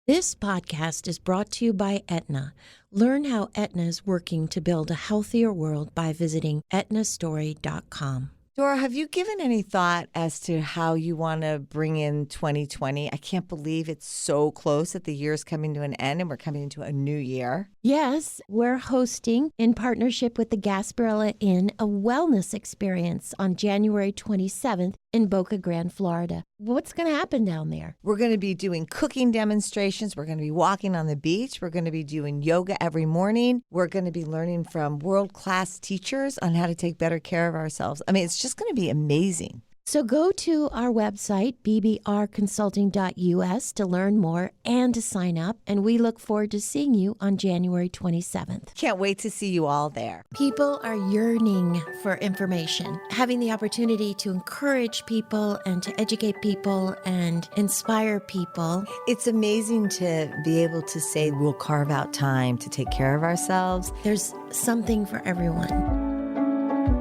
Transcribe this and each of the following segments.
This podcast is brought to you by Aetna. Learn how Aetna is working to build a healthier world by visiting aetnastory.com. Dora, have you given any thought as to how you want to bring in 2020? I can't believe it's so close that the year's coming to an end and we're coming into a new year. Yes, we're hosting, in partnership with the Gasparilla Inn, a wellness experience on January 27th in Boca Grande, Florida. What's going to happen down there? We're going to be doing cooking demonstrations. We're going to be walking on the beach. We're going to be doing yoga every morning. We're going to be learning from world-class teachers on how to take better care of ourselves. I mean, it's just going to be amazing. So go to our website, bbrconsulting.us, to learn more and to sign up. And we look forward to seeing you on January 27th. Can't wait to see you all there. People are yearning for information. Having the opportunity to encourage people and to educate people and inspire people. It's amazing to be able to say we'll carve out time to take care of ourselves. There's something for everyone.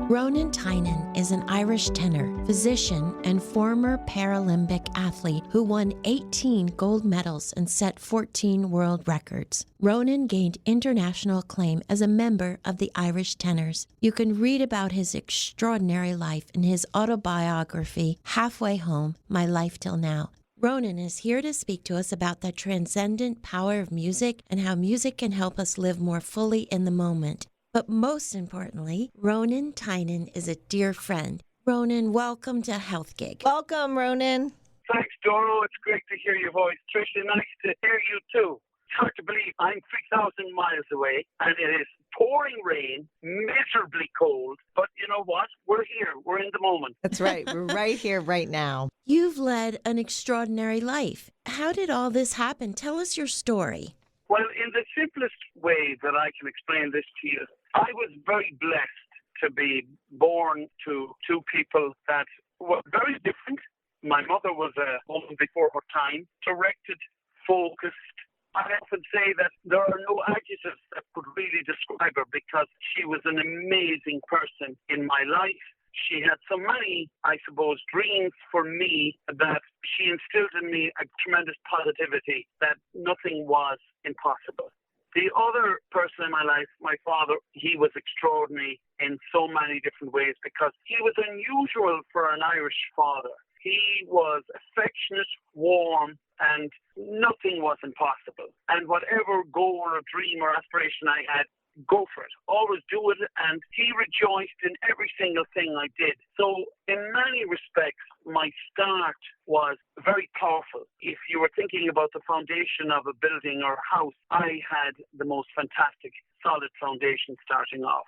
Ronan Tynan is an Irish tenor, physician, and former Paralympic athlete who won 18 gold medals and set 14 world records. Ronan gained international acclaim as a member of the Irish Tenors. You can read about his extraordinary life in his autobiography, Halfway Home, My Life Till Now. Ronan is here to speak to us about the transcendent power of music and how music can help us live more fully in the moment. But most importantly, Ronan Tynan is a dear friend. Ronan, welcome to Health Gig. Welcome, Ronan. Thanks, Doro. It's great to hear your voice. Tricia, nice to hear you too. It's hard to believe I'm 3,000 miles away and it is pouring rain, miserably cold. But you know what? We're here. We're in the moment. That's right. We're right here, right now. You've led an extraordinary life. How did all this happen? Tell us your story. Well, in the simplest way that I can explain this to you, I was very blessed to be born to two people that were very different. My mother was a woman before her time, directed, focused. I often say that there are no adjectives that could really describe her because she was an amazing person in my life. She had so many, I suppose, dreams for me that she instilled in me a tremendous positivity that nothing was impossible. The other person in my life, my father, he was extraordinary in so many different ways because he was unusual for an Irish father. He was affectionate, warm, and nothing was impossible. And whatever goal or dream or aspiration I had, go for it. Always do it. And he rejoiced in every single thing I did. So in many respects, my start was very powerful. If you were thinking about the foundation of a building or a house, I had the most fantastic, solid foundation starting off.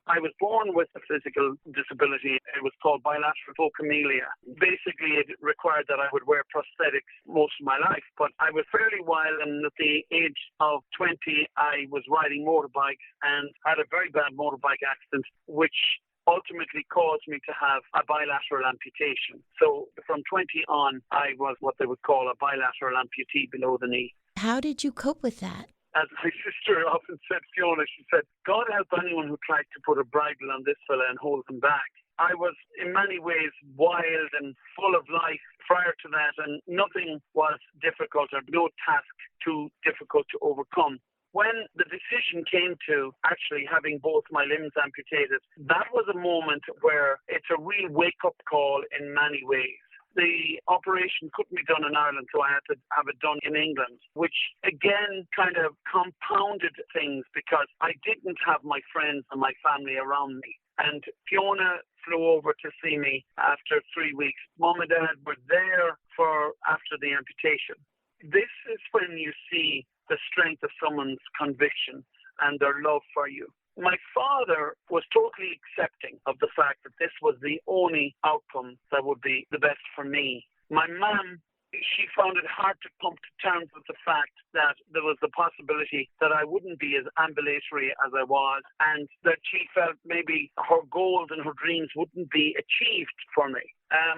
I was born with a physical disability. It was called bilateral phocomelia. Basically, it required that I would wear prosthetics most of my life, but I was fairly wild, and at the age of 20, I was riding motorbikes and had a very bad motorbike accident, which ultimately caused me to have a bilateral amputation. So from 20 on, I was what they would call a bilateral amputee below the knee. How did you cope with that? As my sister often said, Fiona, she said, God help anyone who tried to put a bridle on this fella and hold him back. I was in many ways wild and full of life prior to that, and nothing was difficult or no task too difficult to overcome. When the decision came to actually having both my limbs amputated, that was a moment where it's a real wake-up call in many ways. The operation couldn't be done in Ireland, so I had to have it done in England, which again kind of compounded things because I didn't have my friends and my family around me. And Fiona flew over to see me after 3 weeks. Mom and Dad were there for after the amputation. This is when you see the strength of someone's conviction and their love for you. My father was totally accepting of the fact that this was the only outcome that would be the best for me. My mum, she found it hard to come to terms with the fact that there was the possibility that I wouldn't be as ambulatory as I was, and that she felt maybe her goals and her dreams wouldn't be achieved for me.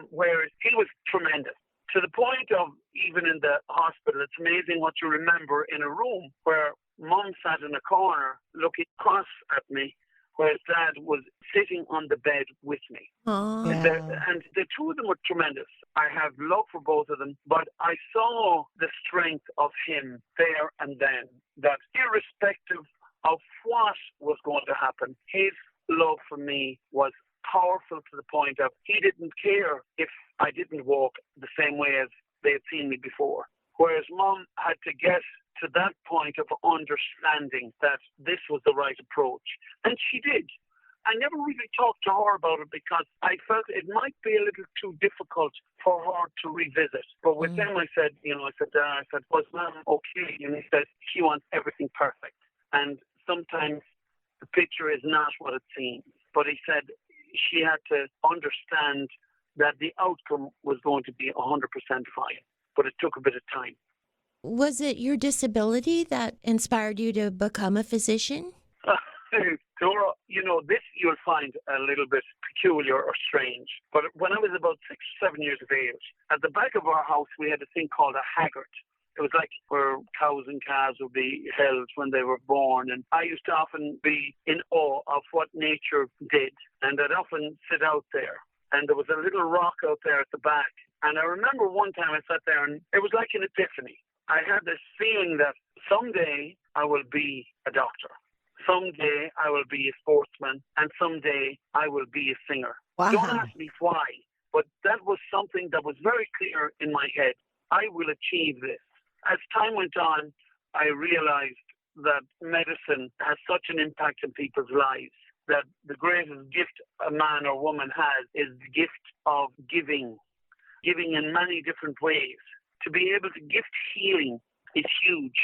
Whereas he was tremendous. To the point of, even in the hospital, it's amazing what you remember in a room where Mum sat in a corner looking across at me whereas Dad was sitting on the bed with me. Oh. And the two of them were tremendous. I have love for both of them, but I saw the strength of him there and then, that irrespective of what was going to happen, his love for me was powerful to the point of he didn't care if I didn't walk the same way as they had seen me before. Whereas Mom had to get to that point of understanding that this was the right approach. And she did. I never really talked to her about it because I felt it might be a little too difficult for her to revisit. But with them, I said, was Mom okay? And he said, she wants everything perfect. And sometimes the picture is not what it seems. But he said she had to understand that the outcome was going to be 100% fine. But it took a bit of time. Was it your disability that inspired you to become a physician? Dora, this you'll find a little bit peculiar or strange. But when I was about 6 or 7 years of age, at the back of our house, we had a thing called a haggard. It was like where cows and calves would be held when they were born. And I used to often be in awe of what nature did. And I'd often sit out there. And there was a little rock out there at the back. And I remember one time I sat there and it was like an epiphany. I had this feeling that someday I will be a doctor. Someday I will be a sportsman. And someday I will be a singer. Wow. Don't ask me why. But that was something that was very clear in my head. I will achieve this. As time went on, I realized that medicine has such an impact in people's lives, that the greatest gift a man or woman has is the gift of giving in many different ways. To be able to gift healing is huge.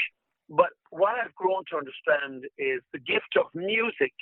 But what I've grown to understand is the gift of music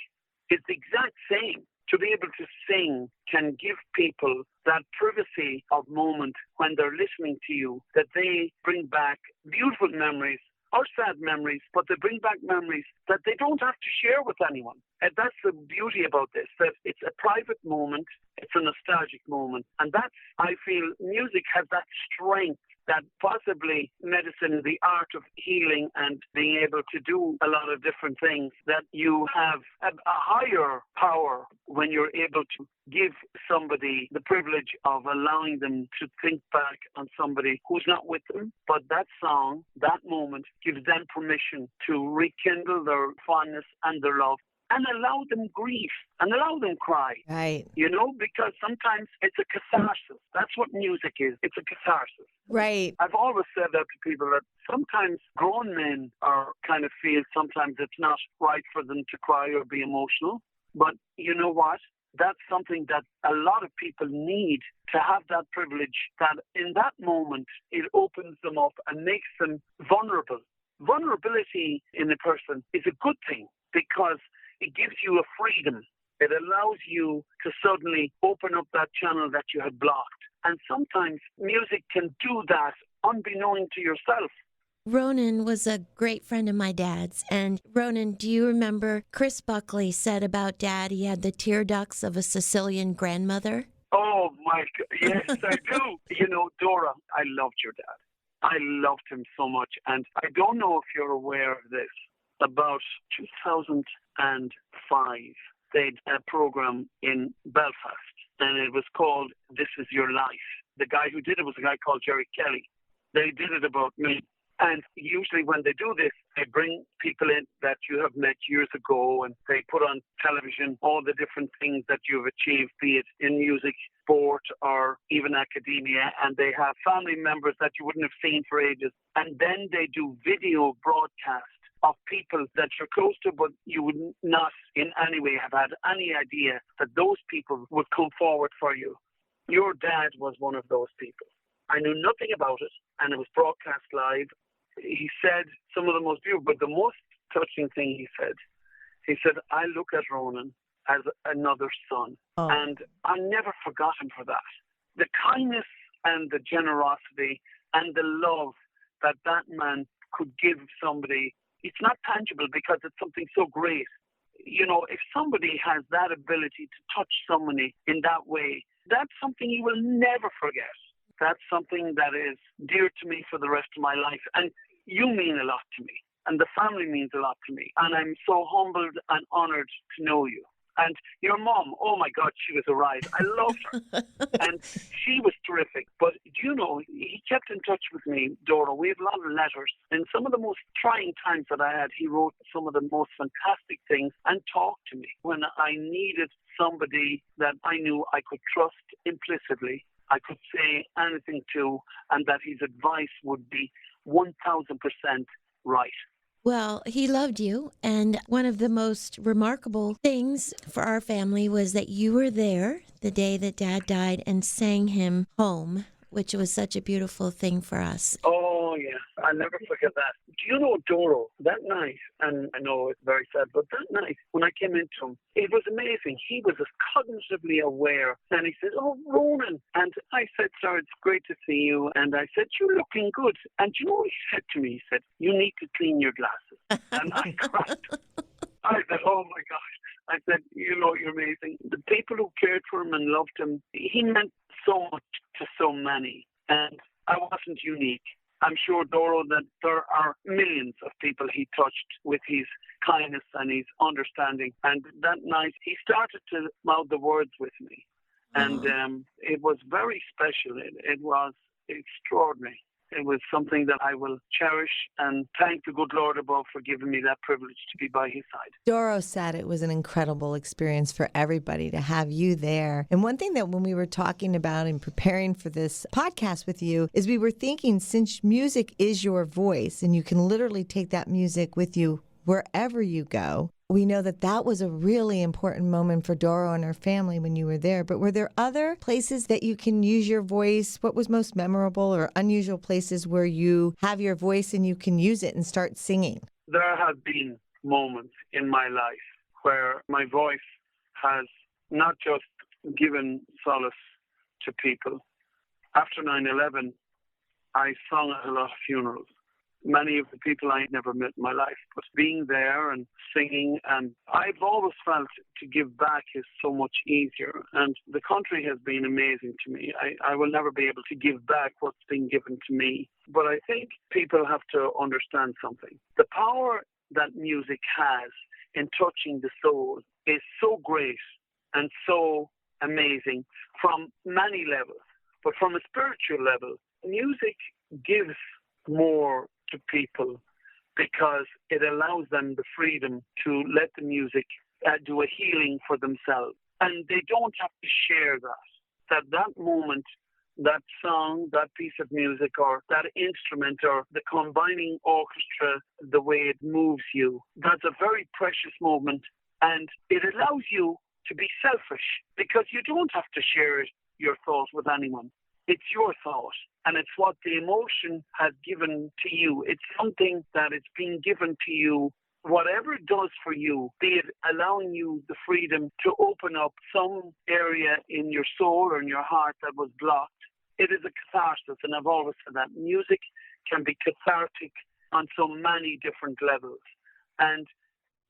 is the exact same. To be able to sing can give people that privacy of moment when they're listening to you, that they bring back beautiful memories or sad memories, but they bring back memories that they don't have to share with anyone. And that's the beauty about this, that it's a private moment, it's a nostalgic moment. And that's, I feel, music has that strength that possibly medicine, the art of healing and being able to do a lot of different things, that you have a higher power when you're able to give somebody the privilege of allowing them to think back on somebody who's not with them. But that song, that moment, gives them permission to rekindle their fondness and their love and allow them grief and allow them cry. Right. Because sometimes it's a catharsis. That's what music is. It's a catharsis. Right. I've always said that to people, that sometimes grown men are kind of feel sometimes it's not right for them to cry or be emotional. But you know what? That's something that a lot of people need, to have that privilege, that in that moment it opens them up and makes them vulnerable. Vulnerability in a person is a good thing because it gives you a freedom. It allows you to suddenly open up that channel that you had blocked. And sometimes music can do that unbeknown to yourself. Ronan was a great friend of my dad's. And Ronan, do you remember Chris Buckley said about Dad he had the tear ducts of a Sicilian grandmother? Oh, my God. Yes, I do. Dora, I loved your dad. I loved him so much. And I don't know if you're aware of this. About 2005, they had a program in Belfast, and it was called This Is Your Life. The guy who did it was a guy called Jerry Kelly. They did it about me. And usually when they do this, they bring people in that you have met years ago, and they put on television all the different things that you've achieved, be it in music, sport, or even academia. And they have family members that you wouldn't have seen for ages. And then they do video broadcast of people that you're close to, but you would not in any way have had any idea that those people would come forward for you. Your dad was one of those people. I knew nothing about it, and it was broadcast live. He said some of the most beautiful, but the most touching thing he said, I look at Ronan as another son. Oh. And I never forgot him for that. The kindness and the generosity and the love that man could give somebody, it's not tangible because it's something so great. If somebody has that ability to touch somebody in that way, that's something you will never forget. That's something that is dear to me for the rest of my life. And you mean a lot to me. And the family means a lot to me. And I'm so humbled and honored to know you. And your mom, oh my God, she was a riot. I loved her. And she was terrific. But, he kept in touch with me, Dora. We have a lot of letters. And some of the most trying times that I had, he wrote some of the most fantastic things and talked to me. When I needed somebody that I knew I could trust implicitly, I could say anything to, and that his advice would be 1,000% right. Well, he loved you, and one of the most remarkable things for our family was that you were there the day that Dad died and sang him home, which was such a beautiful thing for us. Oh, yeah. I'll never forget that. Do you know, Doro, that night, and I know it's very sad, but that night when I came into him, it was amazing. He was as cognitively aware. And he said, oh, Ronan. And I said, sir, it's great to see you. And I said, you're looking good. And you know what he said to me? He said, you need to clean your glasses. And I cried. I said, oh, my gosh. I said, you're amazing. The people who cared for him and loved him, he meant so much to so many. And I wasn't unique. I'm sure, Doro, that there are millions of people he touched with his kindness and his understanding. And that night, he started to mouth the words with me. And it was very special. It was extraordinary. It was something that I will cherish and thank the good Lord above for giving me that privilege to be by his side. Doro said it was an incredible experience for everybody to have you there. And one thing that when we were talking about and preparing for this podcast with you is we were thinking, since music is your voice and you can literally take that music with you wherever you go, we know that that was a really important moment for Doro and her family when you were there. But were there other places that you can use your voice? What was most memorable or unusual places where you have your voice and you can use it and start singing? There have been moments in my life where my voice has not just given solace to people. After 9/11, I sung at a lot of funerals. Many of the people I had never met in my life, but being there and singing, and I've always felt to give back is so much easier. And the country has been amazing to me. I will never be able to give back what's been given to me. But I think people have to understand something. The power that music has in touching the soul is so great and so amazing from many levels. But from a spiritual level, music gives more to people because it allows them the freedom to let the music do a healing for themselves. And they don't have to share that moment, that song, that piece of music or that instrument or the combining orchestra, the way it moves you. That's a very precious moment, and it allows you to be selfish because you don't have to share your thoughts with anyone. It's your thought, and it's what the emotion has given to you. It's something that it's been given to you. Whatever it does for you, be it allowing you the freedom to open up some area in your soul or in your heart that was blocked, it is a catharsis. And I've always said that music can be cathartic on so many different levels. And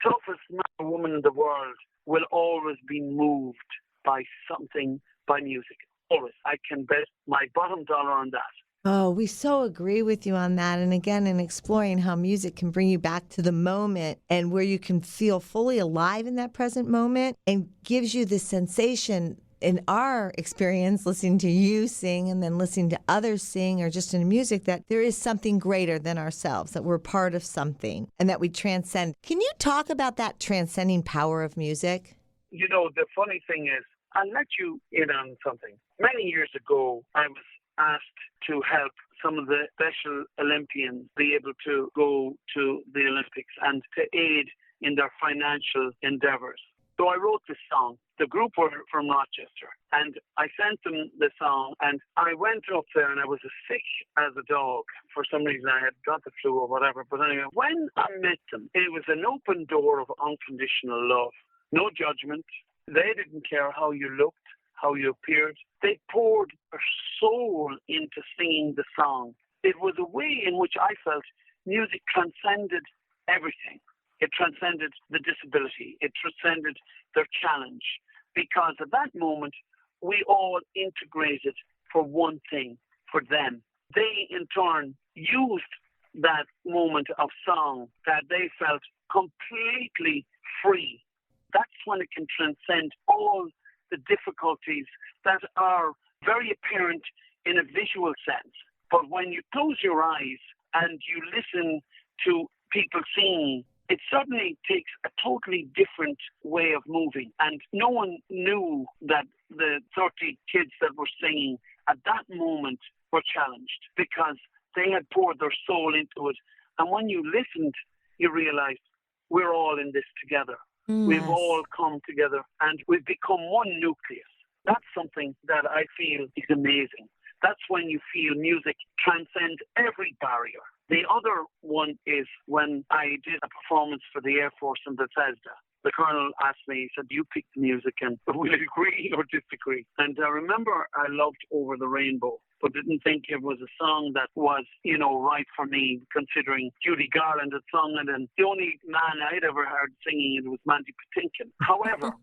toughest man or woman in the world will always be moved by something, by music. Always. I can bet my bottom dollar on that. Oh, we so agree with you on that. And again, in exploring how music can bring you back to the moment and where you can feel fully alive in that present moment and gives you this sensation in our experience, listening to you sing and then listening to others sing or just in music, that there is something greater than ourselves, that we're part of something and that we transcend. Can you talk about that transcending power of music? You know, the funny thing is, I'll let you in on something. Many years ago, I was asked to help some of the Special Olympians be able to go to the Olympics and to aid in their financial endeavors. So I wrote this song. The group were from Rochester, and I sent them the song, and I went up there, and I was as sick as a dog. For some reason, I had got the flu or whatever. But anyway, when I met them, it was an open door of unconditional love. No judgment. They didn't care how you looked, how you appeared. They poured their soul into singing the song. It was a way in which I felt music transcended everything. It transcended the disability. It transcended their challenge. Because at that moment, we all integrated for one thing, for them. They, in turn, used that moment of song that they felt completely free. that's when it can transcend all the difficulties that are very apparent in a visual sense. But when you close your eyes and you listen to people singing, it suddenly takes a totally different way of moving. And no one knew that the 30 kids that were singing at that moment were challenged because they had poured their soul into it. And when you listened, you realized we're all in this together. Yes. We've all come together and we've become one nucleus. That's something that I feel is amazing. That's when you feel music transcend every barrier. The other one is when I did a performance for the Air Force in Bethesda. The colonel asked me, he said, you pick the music and we'll agree or disagree. And I remember I loved Over the Rainbow, but didn't think it was a song that was, right for me, considering Judy Garland had sung it, and the only man I'd ever heard singing it was Mandy Patinkin. However,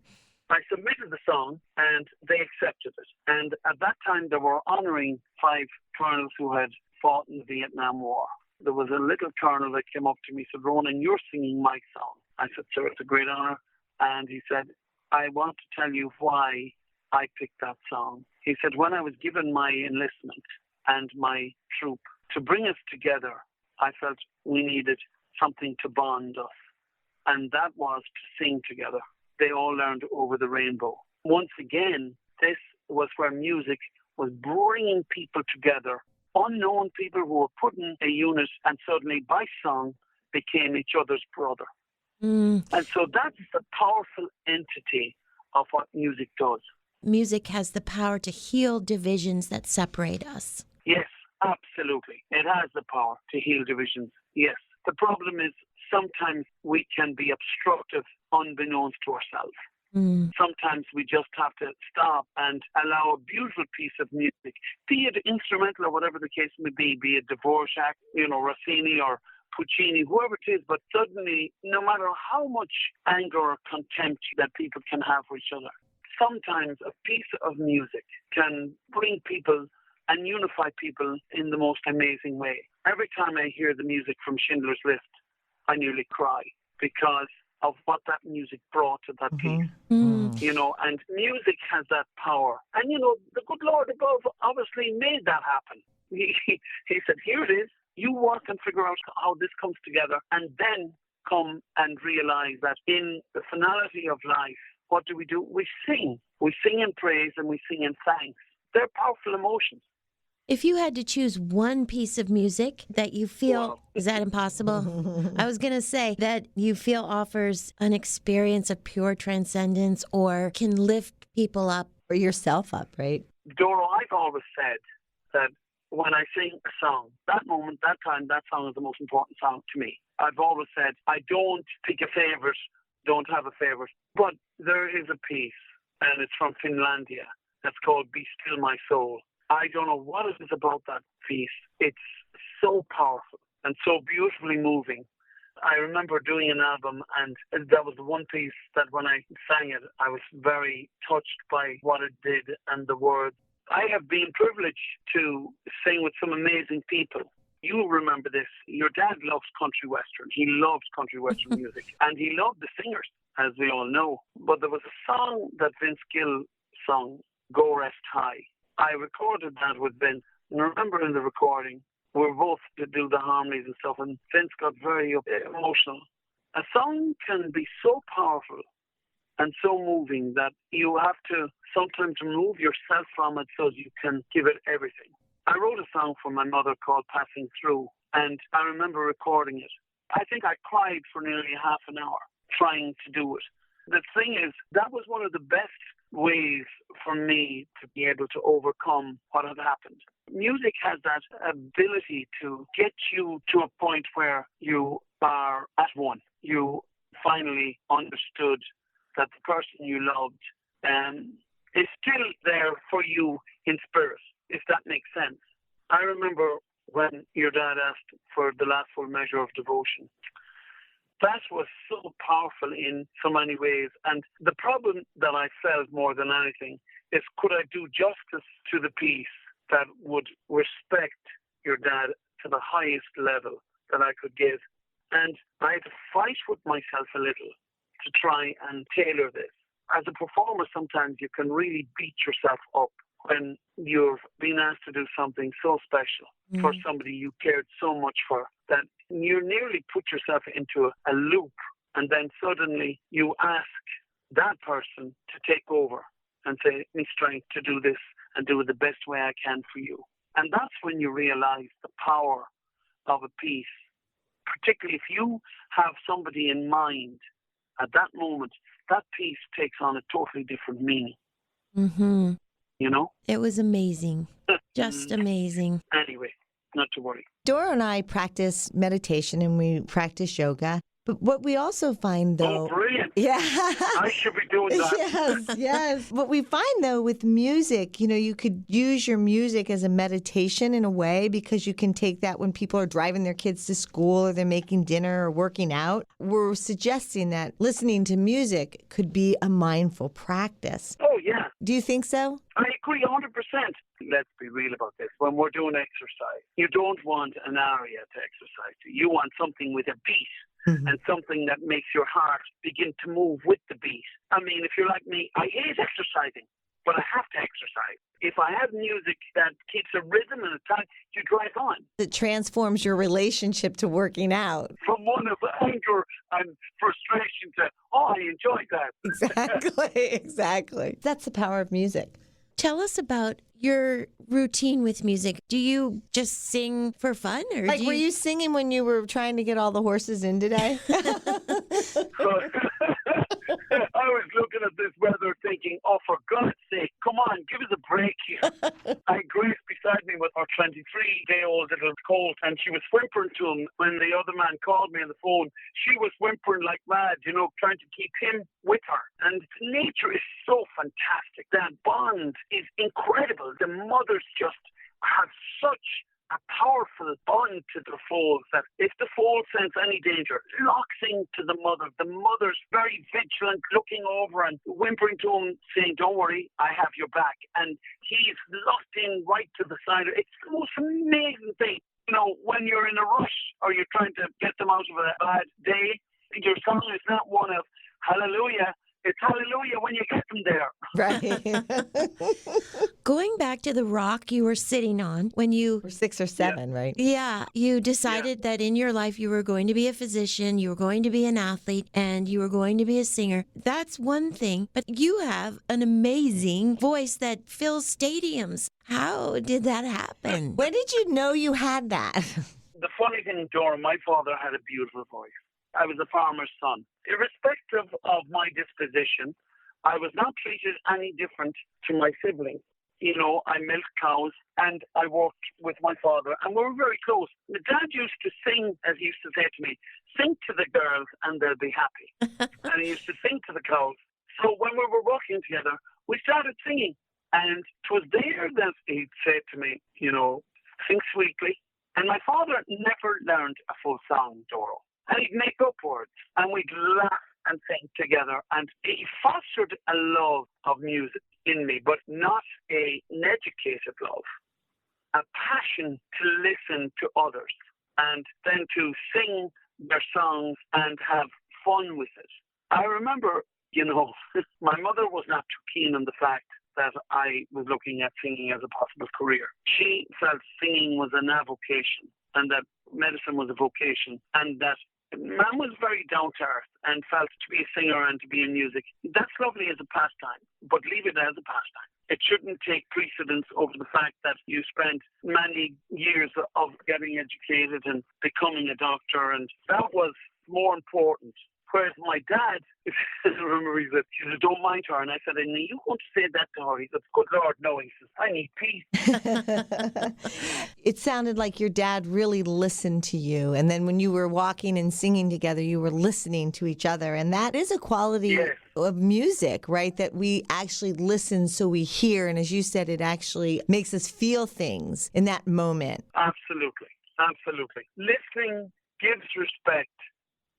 I submitted the song and they accepted it. And at that time, they were honoring 5 colonels who had fought in the Vietnam War. There was a little colonel that came up to me and said, Ronan, you're singing my song. I said, sir, it's a great honor. And he said, I want to tell you why I picked that song. He said, when I was given my enlistment and my troop to bring us together, I felt we needed something to bond us. And that was to sing together. They all learned Over the Rainbow. Once again, this was where music was bringing people together. Unknown people who were put in a unit and suddenly by song became each other's brother. And so that's the powerful entity of what music does. Music has the power to heal divisions that separate us. Yes, absolutely. It has the power to heal divisions. Yes. The problem is sometimes we can be obstructive unbeknownst to ourselves. Sometimes we just have to stop and allow a beautiful piece of music, be it instrumental or whatever the case may be it Dvorak, Rossini or Puccini, whoever it is, but suddenly, no matter how much anger or contempt that people can have for each other, sometimes a piece of music can bring people and unify people in the most amazing way. Every time I hear the music from Schindler's List, I nearly cry because of what that music brought to that piece. And music has that power. And, the good Lord above obviously made that happen. He said, here it is. You work and figure out how this comes together and then come and realize that in the finality of life, what do? We sing. We sing in praise and we sing in thanks. They're powerful emotions. If you had to choose one piece of music that you feel, is that impossible? I was going to say that you feel offers an experience of pure transcendence or can lift people up. Or yourself up, right? Doro, I've always said that when I sing a song, that moment, that time, that song is the most important song to me. I've always said I don't pick a favorite, don't have a favorite. But there is a piece, and it's from Finlandia, that's called Be Still My Soul. I don't know what it is about that piece. It's so powerful and so beautifully moving. I remember doing an album, and that was the one piece that when I sang it, I was very touched by what it did and the words. I have been privileged to sing with some amazing people. You remember this. Your dad loves country western. He loves country western music, and he loved the singers, as we all know. But there was a song that Vince Gill sung, Go Rest High. I recorded that with Vince, and I remember in the recording, we were both to do the harmonies and stuff, and Vince got very emotional. A song can be so powerful and so moving that you have to sometimes remove yourself from it so you can give it everything. I wrote a song for my mother called Passing Through, and I remember recording it. I think I cried for nearly half an hour trying to do it. The thing is, that was one of the best ways for me to be able to overcome what had happened. Music has that ability to get you to a point where you are at one. You finally understood that the person you loved is still there for you in spirit, if that makes sense. I remember when your dad asked for the last full measure of devotion. That was so powerful in so many ways. And the problem that I felt more than anything is, could I do justice to the piece that would respect your dad to the highest level that I could give? And I had to fight with myself a little to try and tailor this. As a performer, sometimes you can really beat yourself up when you've been asked to do something so special for somebody you cared so much for that you nearly put yourself into a loop, and then suddenly you ask that person to take over and say, "Me strength to do this and do it the best way I can for you." And that's when you realize the power of a piece, particularly if you have somebody in mind at that moment. That piece takes on a totally different meaning. Mm-hmm. You know? It was amazing. Just amazing. Anyway, not to worry. Dora and I practice meditation and we practice yoga. But what we also find, though... Oh, brilliant. Yeah. I should be doing that. Yes. What we find, though, with music, you could use your music as a meditation in a way, because you can take that when people are driving their kids to school or they're making dinner or working out. We're suggesting that listening to music could be a mindful practice. Oh, yeah. Do you think so? I agree 100%. Let's be real about this. When we're doing exercise, you don't want an aria to exercise to. You want something with a beat. Mm-hmm. And something that makes your heart begin to move with the beat. I mean, if you're like me, I hate exercising, but I have to exercise. If I have music that keeps a rhythm and a time, you drive on. It transforms your relationship to working out. From one of anger and frustration to, I enjoy that. Exactly. That's the power of music. Tell us about your routine with music. Do you just sing for fun? Or were you singing when you were trying to get all the horses in today? I was looking at this weather thinking, oh, for God's sake, come on, give us a break here. I had Grace beside me with her 23-day-old little colt, and she was whimpering to him when the other man called me on the phone. She was whimpering like mad, trying to keep him with her. And nature is so fantastic. That bond is incredible. The mothers just have such a powerful bond to the foals that if the foal sense any danger, locks into the mother. The mother's very vigilant, looking over and whimpering to him, saying, "Don't worry, I have your back." And he's locked in right to the side. It's the most amazing thing. When you're in a rush or you're trying to get them out of a bad day, your song is not one of hallelujah. It's hallelujah when you get them there. Right. Going back to the rock you were sitting on when you were 6 or 7, right? Yeah. You decided that in your life you were going to be a physician, you were going to be an athlete, and you were going to be a singer. That's one thing. But you have an amazing voice that fills stadiums. How did that happen? When did you know you had that? The funny thing, Dora, my father had a beautiful voice. I was a farmer's son. Irrespective of my disposition, I was not treated any different to my siblings. I milked cows and I worked with my father, and we were very close. My dad used to sing, as he used to say to me, "Sing to the girls and they'll be happy." And he used to sing to the cows. So when we were working together, we started singing. And it was there that he'd say to me, "Sing sweetly." And my father never learned a full song, Doro. And he'd make up words, and we'd laugh and sing together. And he fostered a love of music in me, but not an educated love. A passion to listen to others and then to sing their songs and have fun with it. I remember, my mother was not too keen on the fact that I was looking at singing as a possible career. She felt singing was an avocation and that medicine was a vocation, and that Mom was very down to earth and felt to be a singer and to be in music, that's lovely as a pastime, but leave it as a pastime. It shouldn't take precedence over the fact that you spent many years of getting educated and becoming a doctor, and that was more important. Whereas my dad, I remember he said, "Don't mind her." And I said, "And you won't say that to her." He said, "Good Lord, no." He says, "I need peace." It sounded like your dad really listened to you. And then when you were walking and singing together, you were listening to each other. And that is a quality of music, right? That we actually listen so we hear. And as you said, it actually makes us feel things in that moment. Absolutely. Absolutely. Listening gives respect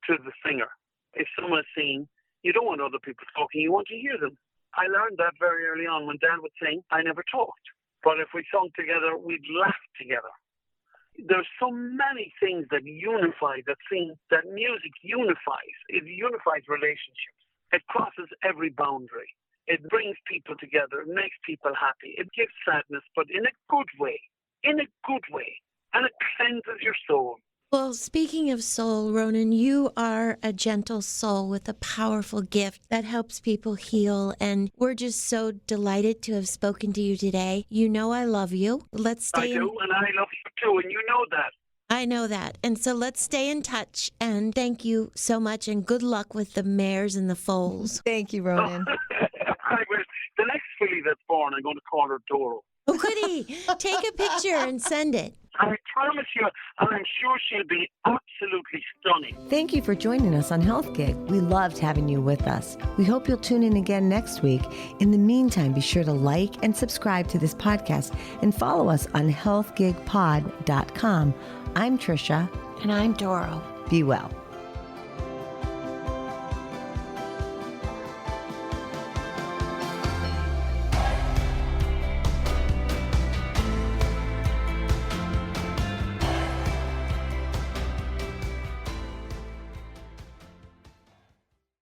to the singer. If someone is singing, you don't want other people talking, you want to hear them. I learned that very early on. When Dad would sing, I never talked. But if we sung together, we'd laugh together. There's so many things that unify, that music unifies. It unifies relationships. It crosses every boundary. It brings people together. It makes people happy. It gives sadness, but in a good way. In a good way. And it cleanses your soul. Well, speaking of soul, Ronan, you are a gentle soul with a powerful gift that helps people heal. And we're just so delighted to have spoken to you today. You know I love you. Let's stay. I do, and I love you too, and you know that. I know that. And so let's stay in touch. And thank you so much. And good luck with the mares and the foals. Thank you, Ronan. I will. The next filly that's born, I'm going to call her Doro. Oh, goody. Take a picture and send it. I promise you, and I'm sure she'll be absolutely stunning. Thank you for joining us on Health Gig. We loved having you with us. We hope you'll tune in again next week. In the meantime, be sure to like and subscribe to this podcast and follow us on healthgigpod.com. I'm Trisha. And I'm Doro. Be well.